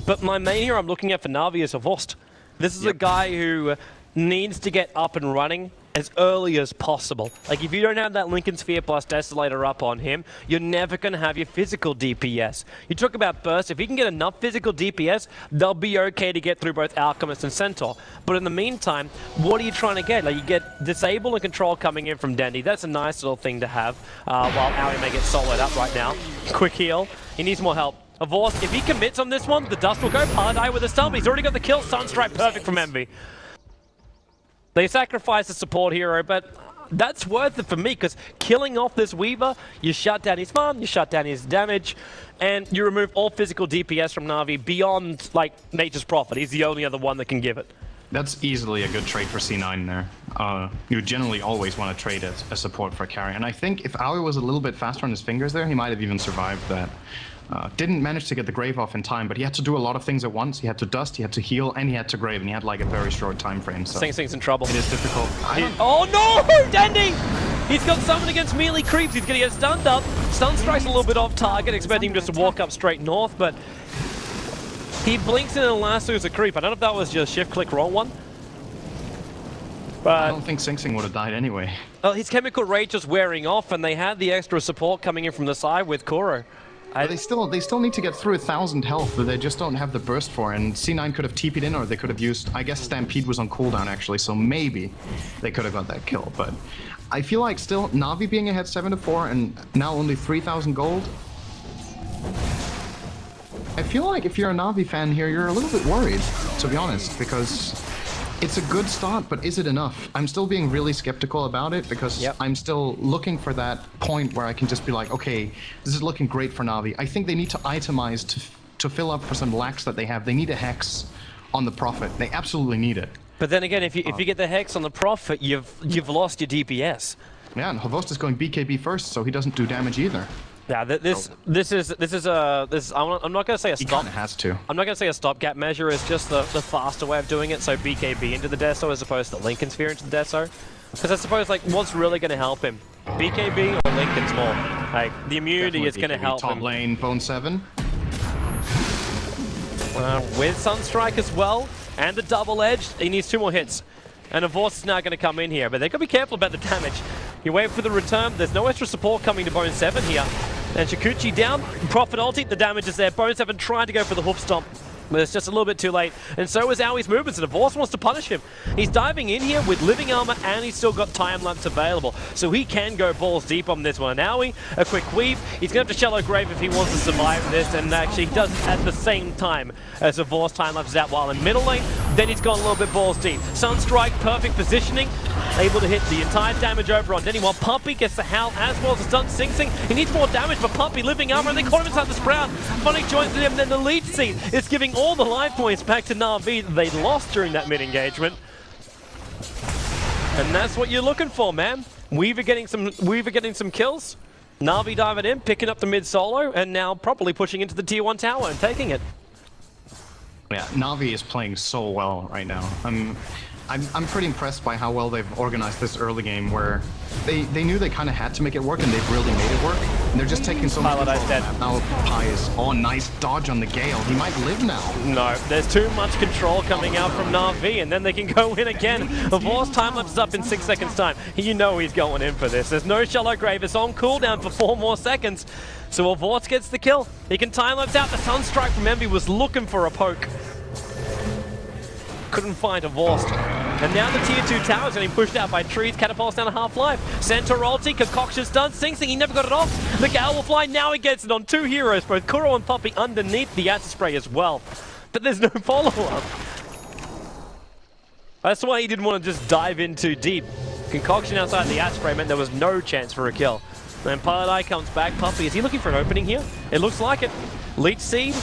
Speaker 2: But my main hero I'm looking at for Na'Vi is Havorst. This is a guy who needs to get up and running as early as possible. Like, if you don't have that Lincoln Sphere plus Desolator up on him, you're never going to have your physical DPS. You talk about burst, if he can get enough physical DPS, they'll be okay to get through both Alchemist and Centaur. But in the meantime, what are you trying to get? Like, you get Disable and Control coming in from Dendi. That's a nice little thing to have, while Aoi may get soloed up right now. Quick heal. He needs more help. Avors, if he commits on this one, the dust will go. Paladai with a stun, but he's already got the kill. Sunstrike perfect from Envy. They sacrifice the support hero, but that's worth it for me, because killing off this Weaver, you shut down his farm, you shut down his damage, and you remove all physical DPS from Na'Vi beyond, like, Nature's Prophet. He's the only other one that can give it.
Speaker 3: That's easily a good trade for C9 there. You generally always want to trade a support for a carry, and I think if Aoi was a little bit faster on his fingers there, he might have even survived that. Didn't manage to get the Grave off in time, but he had to do a lot of things at once. He had to dust, he had to heal, and he had to Grave, and he had like a very short time frame. So
Speaker 2: Sing Sing's in trouble.
Speaker 3: it is difficult.
Speaker 2: Oh no! Dendi! He's got someone against melee creeps. He's going to get stunned up. Sunstrike's a little bit off target, expecting him just to walk up straight north, but he blinks in and lassos a creep. I don't know if that was just shift-click wrong one. But
Speaker 3: I don't think Sing Sing would have died anyway.
Speaker 2: well, his Chemical Rage is wearing off, and they had the extra support coming in from the side with Kuro.
Speaker 3: They still need to get through 1,000 health, but they just don't have the burst for it. And C9 could have TP'd in, or they could have used... I guess Stampede was on cooldown, actually, so maybe they could have got that kill. But I feel like still, Na'Vi being ahead 7-4 and now only 3,000 gold... I feel like if you're a Na'Vi fan here, you're a little bit worried, to be honest, because... it's a good start, but is it enough? I'm still being really skeptical about it, because I'm still looking for that point where I can just be like, okay, this is looking great for Na'Vi. I think they need to itemize to fill up for some lacks that they have. They need a Hex on the Prophet. They absolutely need it.
Speaker 2: But then again, if you get the Hex on the Prophet, you've lost your DPS.
Speaker 3: Yeah, and Havost is going BKB first, so he doesn't do damage either.
Speaker 2: Yeah, this is I'm not going to say a stop.
Speaker 3: He kind of has to.
Speaker 2: I'm not going to say a stopgap measure. It's just the faster way of doing it. So BKB into the Deso as opposed to Lincoln Sphere into the Deso. Because I suppose, like, what's really going to help him? BKB or Lincoln's more? Like, the immunity is going to help
Speaker 3: top
Speaker 2: him.
Speaker 3: lane, Bone 7.
Speaker 2: With Sunstrike as well, and the double edge, he needs 2 more hits. And Avors is now going to come in here, but they've got to be careful about the damage. You wait for the return, there's no extra support coming to Bone 7 here. And Shikuchi down, Prophet ulti, the damage is there. Bone 7 trying to go for the hoof stomp, but it's just a little bit too late. And so is Aoi's movements, and Avors wants to punish him. He's diving in here with living armor, and he's still got time lapse available. So he can go balls deep on this one. And Aoi, a quick weave. He's going to have to shallow grave if he wants to survive this, and actually he does it at the same time as Avors time lapses out while in middle lane. Then he's gone a little bit balls deep. Sunstrike, perfect positioning. Able to hit the entire damage over on Dendi, while Pumpy gets the Howl as well as the stun. Sing Sing, he needs more damage, but Pumpy living armor, and they caught him inside the Sprout. Funny joins him, then the lead seed is giving all the life points back to Na'Vi that they lost during that mid-engagement. And that's what you're looking for, man. Weaver getting some kills. Na'Vi diving in, picking up the mid solo, and now properly pushing into the tier 1 tower and taking it.
Speaker 3: Yeah, Na'Vi is playing so well right now. I'm pretty impressed by how well they've organized this early game, where they knew they kind of had to make it work, and they've really made it work. And they're just taking so much control. Now Pi is... oh, nice dodge on the Gale. He might live now.
Speaker 2: No, there's too much control coming out from Na'Vi, and then they can go in again. Avor's time lapse is up in 6 seconds time. You know he's going in for this. There's no shallow grave. It's on cooldown for 4 more seconds. So Avors gets the kill. He can time lapse out. The Sunstrike from Envy was looking for a poke. Couldn't find Avors. And now the tier 2 tower is getting pushed out by trees, catapults down to half-life. Centaur ulti, Concoction's done. Sing Sing, he never got it off. The Gale will fly, now he gets it on 2 heroes, both Kuro and Puppy underneath the acid spray as well. But there's no follow-up. That's why he didn't want to just dive in too deep. Concoction outside the acid spray meant there was no chance for a kill. Then Paladai comes back. Puppy, is he looking for an opening here? It looks like it. Leech Seed,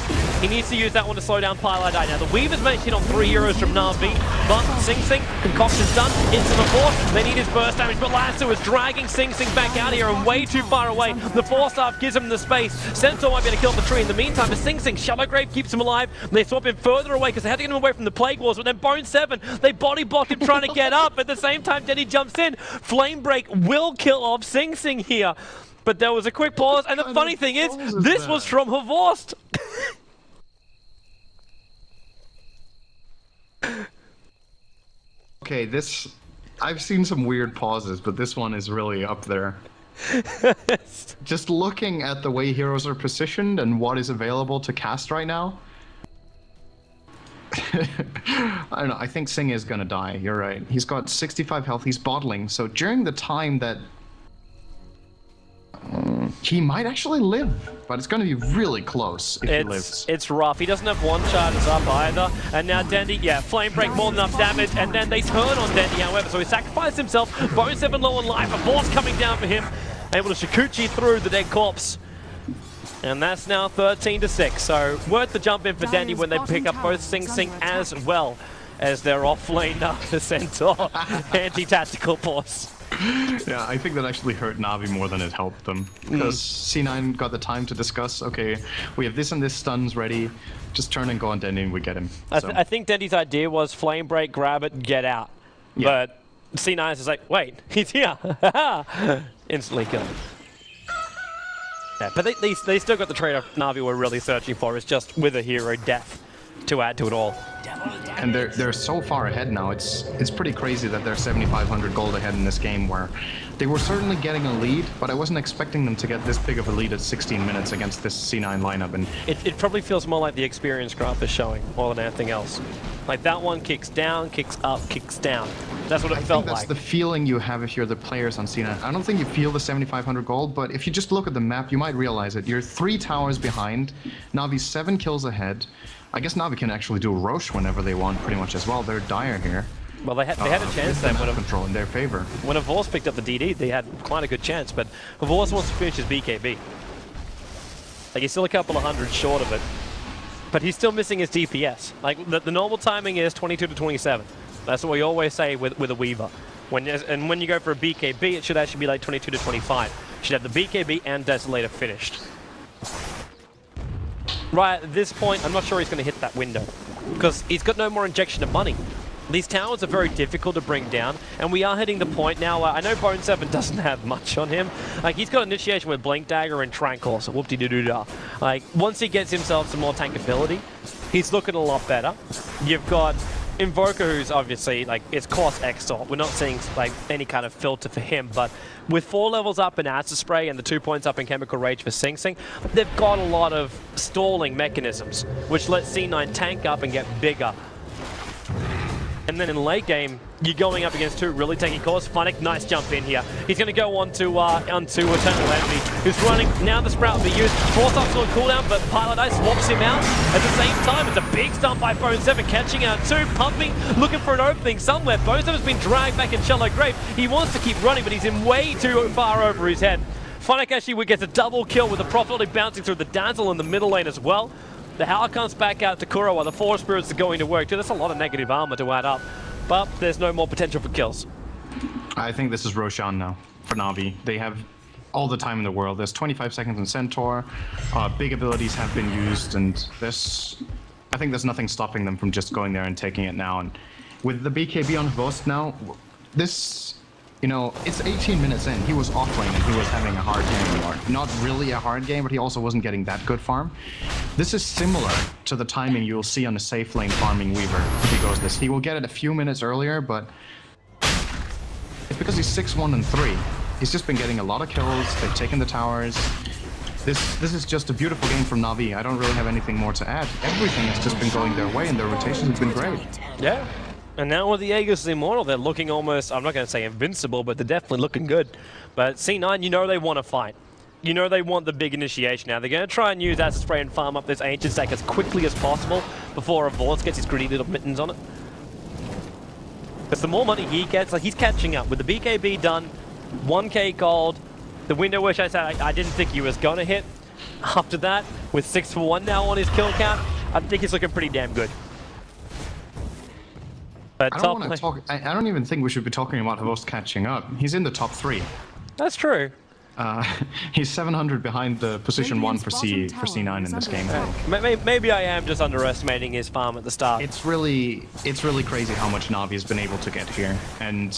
Speaker 2: he needs to use that one to slow down Paladai. Now the Weaver's managed to hit on 3 heroes from Na'Vi, but Sing Sing, Concoction's done, into the force. They need his burst damage, but Lasso is dragging Sing Sing back out here and way too far away. The Force Staff gives him the space. Centaur might be able to kill the tree in the meantime, but Sing Sing, Shallow Grave keeps him alive. They swap him further away because they had to get him away from the Plague Wars, but then Bone 7, they body block him trying to get up. At the same time, Dendi jumps in. Flame Break will kill off Sing Sing here. But there was a quick pause, and the funny thing is, this was from Havorst.
Speaker 3: Okay, this I've seen some weird pauses, but this one is really up there. Just looking at the way heroes are positioned and what is available to cast right now. I don't know, I think Sing is gonna die, you're right. He's got 65 health, he's bottling, so during the time that... he might actually live, but it's gonna be really close if he lives.
Speaker 2: It's rough, he doesn't have one charges up either, and now Dendi, yeah, Flame Break more than enough damage, and then they turn on Dendi, however, so he sacrificed himself, Bone 7 low on life, a force coming down for him, able to Shikuchi through the dead corpse. And that's now 13-6, so worth the jump in for Dendi when they pick up both Sing as well as their off-lane Centaur anti-tactical force.
Speaker 3: Yeah, I think that actually hurt Na'Vi more than it helped them. Because C9 got the time to discuss, okay, we have this and this stuns ready, just turn and go on Dendi and we get him.
Speaker 2: I think Dendi's idea was Flame Break, grab it, get out. Yeah. But C9 is just like, wait, he's here. Instantly kill him. Yeah, but they still got the trade-off Na'Vi were really searching for, is just with a hero death to add to it all.
Speaker 3: And they're so far ahead now, it's pretty crazy that they're 7,500 gold ahead in this game, where they were certainly getting a lead, but I wasn't expecting them to get this big of a lead at 16 minutes against this C9 lineup. And
Speaker 2: it probably feels more like the experience graph is showing more than anything else. Like that one kicks down, kicks up, kicks down. That's what it felt like.
Speaker 3: That's the feeling you have if you're the players on C9. I don't think you feel the 7,500 gold, but if you just look at the map, you might realize it. You're 3 towers behind, Na'Vi's 7 kills ahead. I guess Na'Vi can actually do Roche whenever they want, pretty much as well. They're dire here.
Speaker 2: Well, they had a chance then when
Speaker 3: control in their favor.
Speaker 2: When Avors picked up the DD, they had quite a good chance, but Avors wants to finish his BKB. Like, he's still a couple of hundred short of it, but he's still missing his DPS. Like, the normal timing is 22 to 27. That's what we always say with a Weaver. When you go for a BKB, it should actually be like 22 to 25. You should have the BKB and Desolator finished. Right at this point, I'm not sure he's going to hit that window, because he's got no more injection of money. These towers are very difficult to bring down, and we are hitting the point now. I know Bone 7 doesn't have much on him. Like, he's got initiation with Blink Dagger and Tranquil, so whoop-de-doo-doo-dah. Like, once he gets himself some more tankability, he's looking a lot better. You've got Invoker, who's obviously, like, it's cost Exalt. We're not seeing, like, any kind of filter for him, but with 4 levels up in Acid Spray and the 2 points up in Chemical Rage for Sing, they've got a lot of stalling mechanisms, which lets C9 tank up and get bigger. And then in late game, you're going up against 2 really tanky cores. Funnick, nice jump in here. He's going to go onto Eternal Envy, who's running. Now the Sprout will be used. Force Up's on cooldown, but Pilot Ice swaps him out. At the same time, it's a big stump by Bone 7, catching out 2, pumping, looking for an opening somewhere. Bone 7's been dragged back in Shallow Grave. He wants to keep running, but he's in way too far over his head. Funnick actually gets a double kill with the Prophet bouncing through the Dazzle in the middle lane as well. The Howl comes back out to Kuro while the Force Spirits are going to work too. That's a lot of negative armor to add up, but there's no more potential for kills.
Speaker 3: I think this is Roshan now for Na'Vi. They have all the time in the world. There's 25 seconds in Centaur. Big abilities have been used, and I think there's nothing stopping them from just going there and taking it now. And with the BKB on Host now, this, you know, it's 18 minutes in. He was off lane and he was having a hard game, or not really a hard game, but he also wasn't getting that good farm. This is similar to the timing you'll see on a safe lane farming Weaver if he goes this. He will get it a few minutes earlier, but it's because he's 6-1 and 3. He's just been getting a lot of kills. They've taken the towers. This is just a beautiful game from Na'Vi. I don't really have anything more to add. Everything has just been going their way, and their rotations have been great.
Speaker 2: Yeah. And now with the Aegis Immortal, they're looking almost, I'm not going to say invincible, but they're definitely looking good. But C9, you know they want to fight. You know they want the big initiation now. They're going to try and use Acid Spray and farm up this Ancient Stack as quickly as possible before Avors gets his greedy little mittens on it. Because the more money he gets, like, he's catching up. With the BKB done, 1k gold, the window which I said I didn't think he was going to hit. After that, with 6 for 1 now on his kill count, I think he's looking pretty damn good. But
Speaker 3: I don't even think we should be talking about Host catching up. He's in the top 3.
Speaker 2: That's true.
Speaker 3: He's 700 behind the position 1 for C9 in this game.
Speaker 2: Maybe I am just underestimating his farm at the start.
Speaker 3: It's really crazy how much Na'Vi has been able to get here, and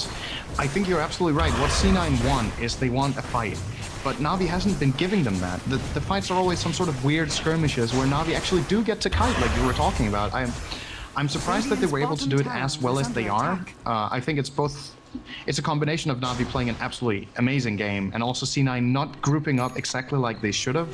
Speaker 3: I think you're absolutely right. What C9 want is they want a fight, but Na'Vi hasn't been giving them that. The fights are always some sort of weird skirmishes where Na'Vi actually do get to kite, like you were talking about. I'm surprised that they were able to do it as well as they are. I think it's both. It's a combination of Na'Vi playing an absolutely amazing game and also C9 not grouping up exactly like they should have,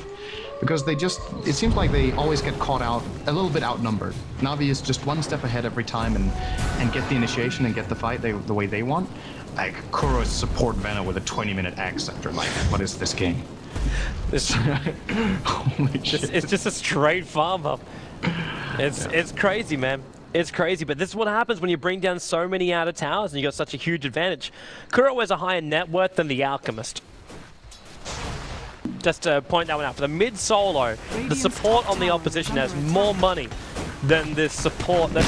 Speaker 3: because they just, it seems like they always get caught out, a little bit outnumbered. Na'Vi is just one step ahead every time and get the initiation and get the fight the way they want. Like Kuro's support Venom with a 20-minute X after like, what is this game? Holy shit.
Speaker 2: It's just a straight farm up. It's crazy, man. It's crazy, but this is what happens when you bring down so many outer towers and you got such a huge advantage. Kuro has a higher net worth than the Alchemist. Just to point that one out, for the mid solo, the support on the opposition has more money than this support, than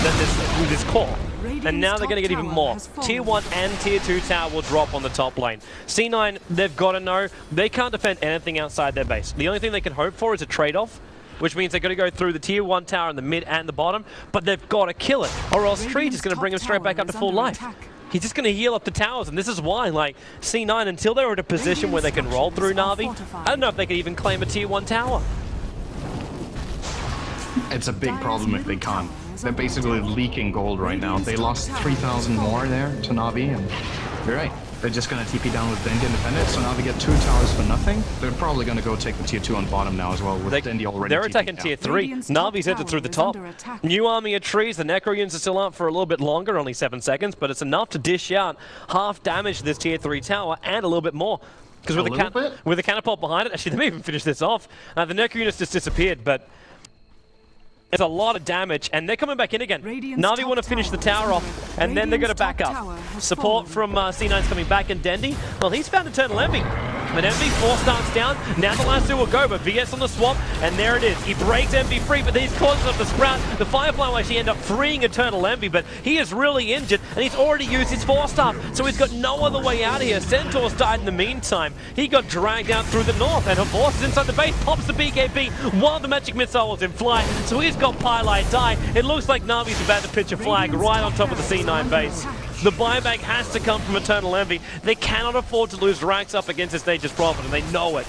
Speaker 2: this core. And now they're going to get even more. Tier 1 and Tier 2 tower will drop on the top lane. C9, they've got to know they can't defend anything outside their base. The only thing they can hope for is a trade-off, which means they're going to go through the Tier 1 tower in the mid and the bottom, but they've got to kill it, or else Tree's just going to bring them straight back up to full life. He's just going to heal up the towers, and this is why, like, C9, until they're in a position where they can roll through Na'Vi, I don't know if they can even claim a Tier 1 tower.
Speaker 3: It's a big problem if they can't. They're basically leaking gold right now. They lost 3,000 more there to Na'Vi, and you're right. They're just going to TP down with Dendi and defend it, so now they get 2 towers for nothing. They're probably going to go take the Tier 2 on bottom now as well, with Dendi already
Speaker 2: They're attacking Tier 3. Na'Vi's entered through the top. New army of trees. The Necro units are still up for a little bit longer, only 7 seconds, but it's enough to dish out half damage to this Tier 3 tower and a little bit more. Because with the catapult behind it, actually, they may even finish this off. The Necro units just disappeared, but it's a lot of damage, and they're coming back in again. Na'Vi want to finish the tower off, and then they're going to back up. Support from C9's coming back, and Dendi, well, he's found Eternal Envy. But Envy, 4 starts down, now the last 2 will go, but VS on the swamp, and there it is. He breaks Envy free, but he's causing up the Sprout. The Firefly will actually end up freeing Eternal Envy, but he is really injured, and he's already used his 4-star, so he's got no other way out of here. Centaur's died in the meantime. He got dragged out through the north, and Horse is inside the base, pops the BKB while the Magic Missile was in flight, so he's got Pylite die. It looks like Na'Vi's about to pitch a flag right on top of the C9 base. The buyback has to come from Eternal Envy. They cannot afford to lose racks up against this Nature's Prophet, and they know it,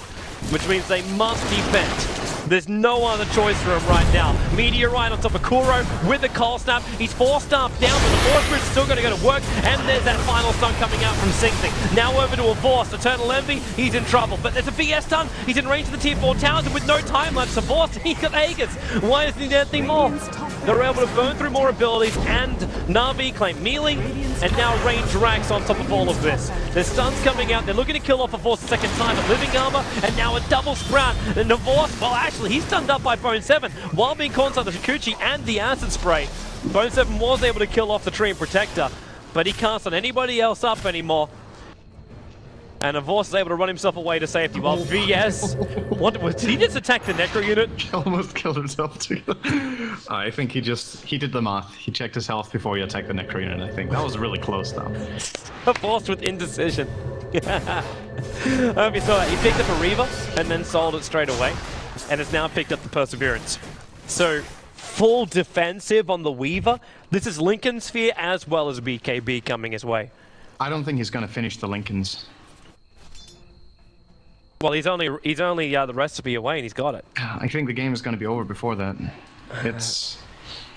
Speaker 2: which means they must defend. There's no other choice for him right now. Meteorite on top of Kuro with the Cold Snap. He's 4-star down, but the Force Grid's still going to go to work, and there's that final stun coming out from Sing Sing. Now over to a Force. Eternal Envy, he's in trouble, but there's a VS stun. He's in range of the Tier 4 towers, and with no time lapse to Force, he's got Aegis. Why doesn't he need anything more? They're able to burn through more abilities, and Na'Vi claim melee, and now range racks on top of all of this. There's stuns coming out. They're looking to kill off a Force a second time. A living armor, and now a double Sprout. And Navorse, well, actually, he's stunned up by Bone 7 while being caught inside the Shikuchi and the Acid Spray. Bone 7 was able to kill off the Tree and Protector, but he can't stun anybody else up anymore. And Navorse is able to run himself away to safety while VS, what was he just attacked the Necro unit?
Speaker 3: He almost killed himself too. I think he did the math. He checked his health before he attacked the Necro unit, I think. That was really close though.
Speaker 2: Forced with indecision. I hope you saw that. He picked up a Reaver and then sold it straight away, and has now picked up the Perseverance. So, full defensive on the Weaver. This is Lincoln Sphere as well as BKB coming his way.
Speaker 3: I don't think he's going to finish the Lincolns.
Speaker 2: Well, he's only the recipe away, and he's got it.
Speaker 3: I think the game is going to be over before that.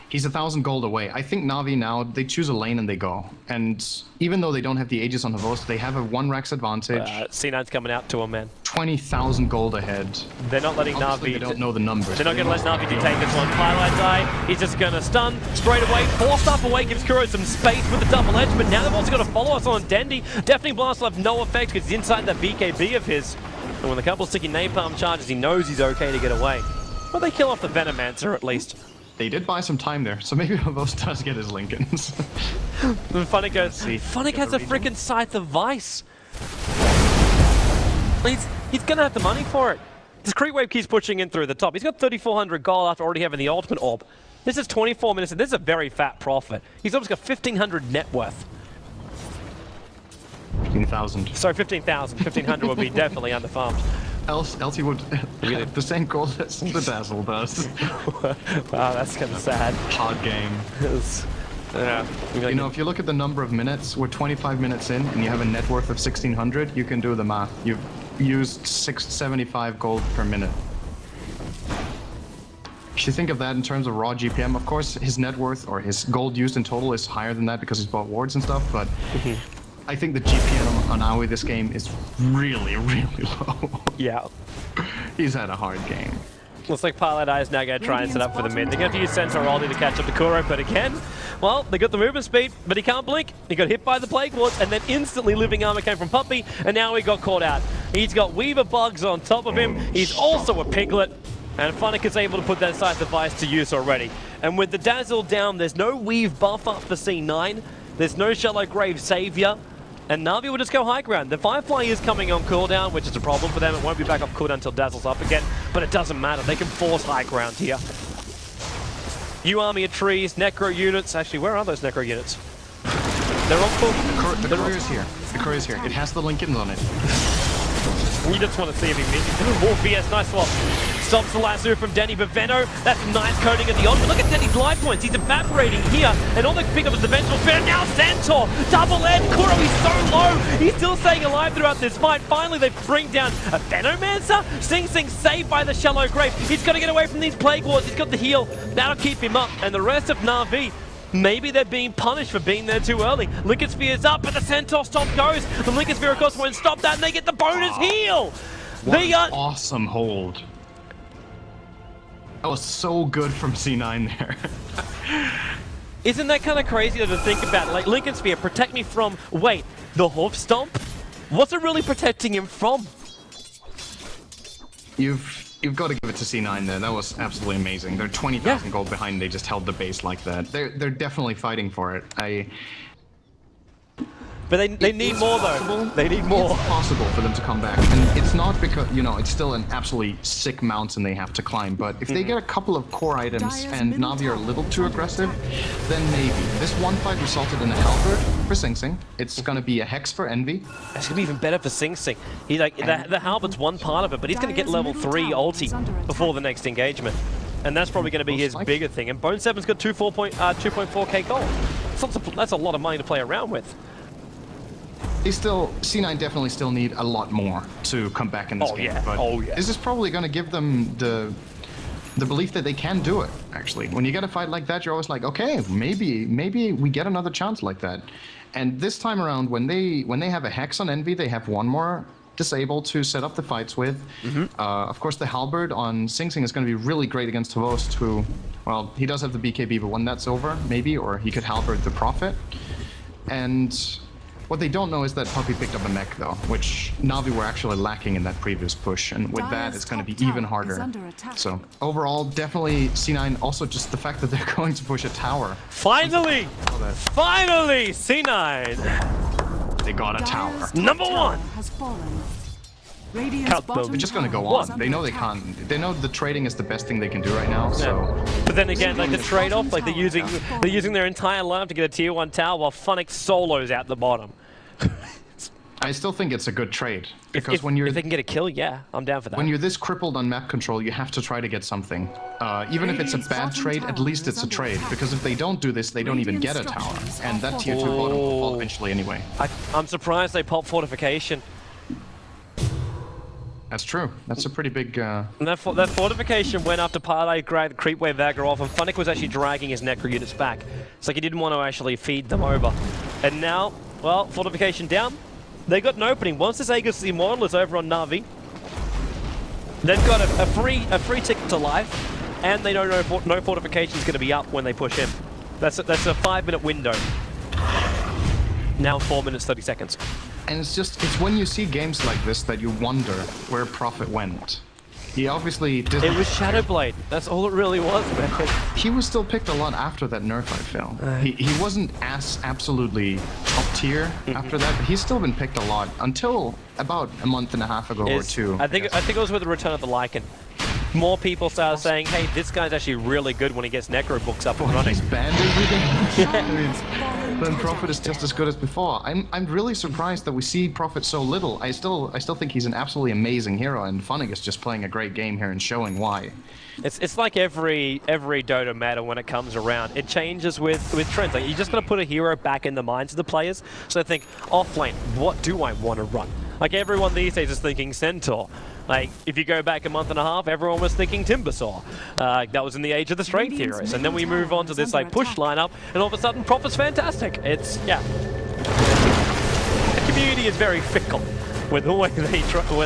Speaker 3: He's 1,000 gold away. I think Na'Vi now, they choose a lane and they go. And even though they don't have the Aegis on Havos, they have a 1 Rax advantage.
Speaker 2: C9's coming out to him, man.
Speaker 3: 20,000 gold ahead.
Speaker 2: They're not letting
Speaker 3: Obviously,
Speaker 2: Na'Vi...
Speaker 3: they don't know the numbers.
Speaker 2: They're not going to let Na'Vi take this one. Pylite die. He's just going to stun straight away. 4-star away gives Kuro some space with the double edge, but now they've also got to follow us on Dendi. Deafening Blast will have no effect because he's inside that BKB of his. And when the couple sticky napalm charges, he knows he's okay to get away. Well, they kill off the Venomancer at least.
Speaker 3: They did buy some time there, so maybe Havos does get his Lincolns.
Speaker 2: Funnick has a freaking Scythe of Vice. He's gonna have the money for it. This Creep Wave keeps pushing in through the top. He's got 3,400 gold after already having the Ultimate Orb. This is 24 minutes, and this is a very fat profit. He's almost got 1,500 net worth.
Speaker 3: 15,000.
Speaker 2: Sorry, 15,000. 1,500 would be definitely underfarmed.
Speaker 3: Else he would really the same goal as the Dazzle does.
Speaker 2: Wow, that's kind of sad.
Speaker 3: Hard game.
Speaker 2: Yeah.
Speaker 3: You know, if you look at the number of minutes, we're 25 minutes in, and you have a net worth of 1,600. You can do the math. You've used 675 gold per minute. if you think of that in terms of raw GPM, of course his net worth or his gold used in total is higher than that because he's bought wards and stuff, but I think the GPM on Aoi this game is really, really low.
Speaker 2: Yeah.
Speaker 3: He's had a hard game.
Speaker 2: Looks like Paladai is now going to try and set up for the mid. They're going to use Centaur ulti to catch up to Kuro, but again, well, they got the movement speed, but he can't blink. He got hit by the Plague Wards, and then instantly living armor came from Puppey, and now he got caught out. He's got Weaver bugs on top of him. He's also a Piglet, and Funnick is able to put that side device to use already. And with the Dazzle down, there's no Weave buff up for C9. There's no Shallow Grave Savior. And Na'Vi will just go high ground. The Firefly is coming on cooldown, which is a problem for them. It won't be back off cooldown until Dazzle's up again, but it doesn't matter. They can force high ground here. New army of trees, Necro units. Actually, where are those Necro units? They're on full.
Speaker 3: The courier's here. The courier's here. It has the Lincolns on it.
Speaker 2: You just want to see if he misses. Oh, VS, nice swap. Stops the lasso from Dendi, but Venno, that's nice coding at the on. Look at Dendi's life points. He's evaporating here, and all they can pick up is the Vengeful Spear. Now Centaur, double edge. Kuro, he's so low. He's still staying alive throughout this fight. Finally, they bring down a Venomancer. Sing Sing saved by the Shallow Grave. He's got to get away from these Plague Wards. He's got the heal. That'll keep him up, and the rest of Na'Vi, maybe they're being punished for being there too early. Lincoln Spear's up, but the Centaur stop goes. The Lincoln Spear, of course, won't stop that, and they get the bonus heal.
Speaker 3: What an awesome hold. That was so good from C9 there.
Speaker 2: Isn't that kind of crazy to think about? Like, Lincoln Spear, protect me from, wait, the Hoof Stomp? What's it really protecting him from?
Speaker 3: You've got to give it to C9 there. That was absolutely amazing. They're 20,000 gold behind. They just held the base like that. They're definitely fighting for it.
Speaker 2: But they need more though. They need more.
Speaker 3: It's possible for them to come back, and it's not because, you know, it's still an absolutely sick mountain they have to climb. But if they get a couple of core items and Na'Vi are a little too aggressive, then maybe. This one fight resulted in a halberd for Sing Sing. It's gonna be a hex for Envy.
Speaker 2: It's gonna be even better for Sing Sing. He like the halberd's one part of it, but he's gonna get level 3 ulti before the next engagement. And that's probably going to be his bigger thing. And Bone 7's got 2.4k gold. That's a lot of money to play around with.
Speaker 3: C9 definitely still need a lot more to come back in this game.
Speaker 2: Yeah.
Speaker 3: But this is probably going to give them the belief that they can do it, actually. When you get a fight like that, you're always like, okay, maybe we get another chance like that. And this time around, when they have a Hex on Envy, they have one more disable to set up the fights with. Of course, the halberd on Sing Sing is going to be really great against Tavost, who, well, he does have the BKB, but when that's over, maybe, or he could halberd the Prophet. And what they don't know is that Puppey picked up a mech, though, which Na'Vi were actually lacking in that previous push, and with that, it's going to be even harder. So, overall, definitely C9, also just the fact that they're going to push a tower.
Speaker 2: Finally! Finally, C9!
Speaker 3: They got a tower.
Speaker 2: Number 1!
Speaker 3: They're just going to go on. They know they can't. They know the trading is the best thing they can do right now, so...
Speaker 2: But then again, like the trade-off, like they're using their entire lineup to get a tier 1 tower while Funnick solos out the bottom.
Speaker 3: I still think it's a good trade, because when you're...
Speaker 2: If they can get a kill, yeah, I'm down for that.
Speaker 3: When you're this crippled on map control, you have to try to get something. Even if it's a bad trade, at least it's a trade, because if they don't do this, they don't even get a tower. And that tier 2 bottom will fall eventually anyway.
Speaker 2: I'm surprised they popped Fortification.
Speaker 3: That's true. That's a pretty big...
Speaker 2: And that Fortification went up to parlay the creep wave Vagger off, and Funnick was actually dragging his Necro units back. It's like he didn't want to actually feed them over. And now, well, Fortification down. They got an opening. Once this Aegis Immortal is over on Na'Vi, they've got a free ticket to life, and they know no Fortification is going to be up when they push in. That's a 5-minute window. Now 4 minutes 30 seconds.
Speaker 3: And it's when you see games like this that you wonder where Prophet went. He obviously didn't...
Speaker 2: It was Shadowblade. That's all it really was, man.
Speaker 3: He was still picked a lot after that nerf I fell. He wasn't as absolutely top tier after that, but he's still been picked a lot until about a month and a half ago or two.
Speaker 2: I think it was with the return of the Lycan. More people started saying, hey, this guy's actually really good when he gets Necro books up and running.
Speaker 3: He's banned everything. Then Prophet is just as good as before. I'm really surprised that we see Prophet so little. I still think he's an absolutely amazing hero, and Funnick is just playing a great game here and showing why.
Speaker 2: It's like every Dota meta when it comes around. It changes with trends. Like, you just got to put a hero back in the minds of the players. So they think, offlane, what do I want to run? Like everyone these days is thinking Centaur. Like if you go back a month and a half, everyone was thinking Timbersaw. That was in the age of the straight theorists. And then we move on to this like push lineup, and all of a sudden Prophet's fantastic. It's, yeah. The community is very fickle with the way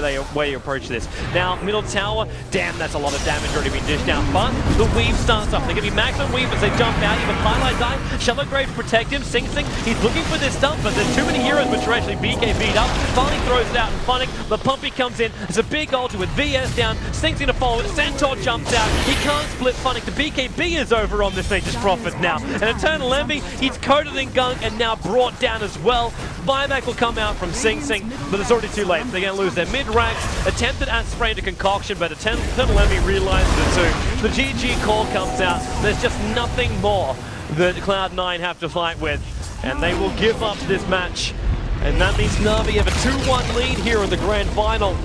Speaker 2: they approach this. Now, middle tower, damn, that's a lot of damage already been dished out. But the weave starts up. They're going to be maximum weave as they jump out. Even Highlight die. Shallow Grave protect him. Sing Sing, he's looking for this dump, but there's too many heroes which are actually BK beat up. Finally throws it out and Funnick. The Pumpy comes in. It's a big ulti with VS down. Sting's going to follow it. Centaur jumps out. He can't split Funnick. The BKB is over on this nature's Prophet now. And Eternal Envy, he's coated in gunk and now brought down as well. Buyback will come out from Sing Sing, but it's already too late. They're going to lose their mid-ranks. Attempted at spraying a concoction, but Eternal Envy realizes it too. The GG call comes out. There's just nothing more that Cloud9 have to fight with, and they will give up this match. And that means Na'Vi have a 2-1 lead here in the grand final.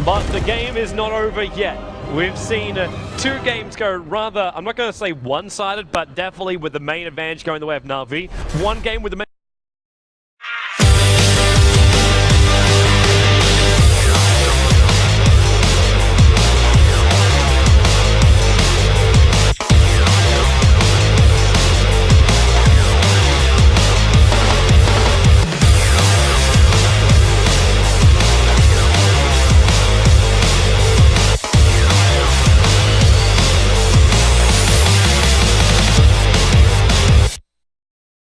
Speaker 2: But the game is not over yet. We've seen 2 games go rather, I'm not going to say one-sided, but definitely with the main advantage going the way of Na'Vi. 1 game with the main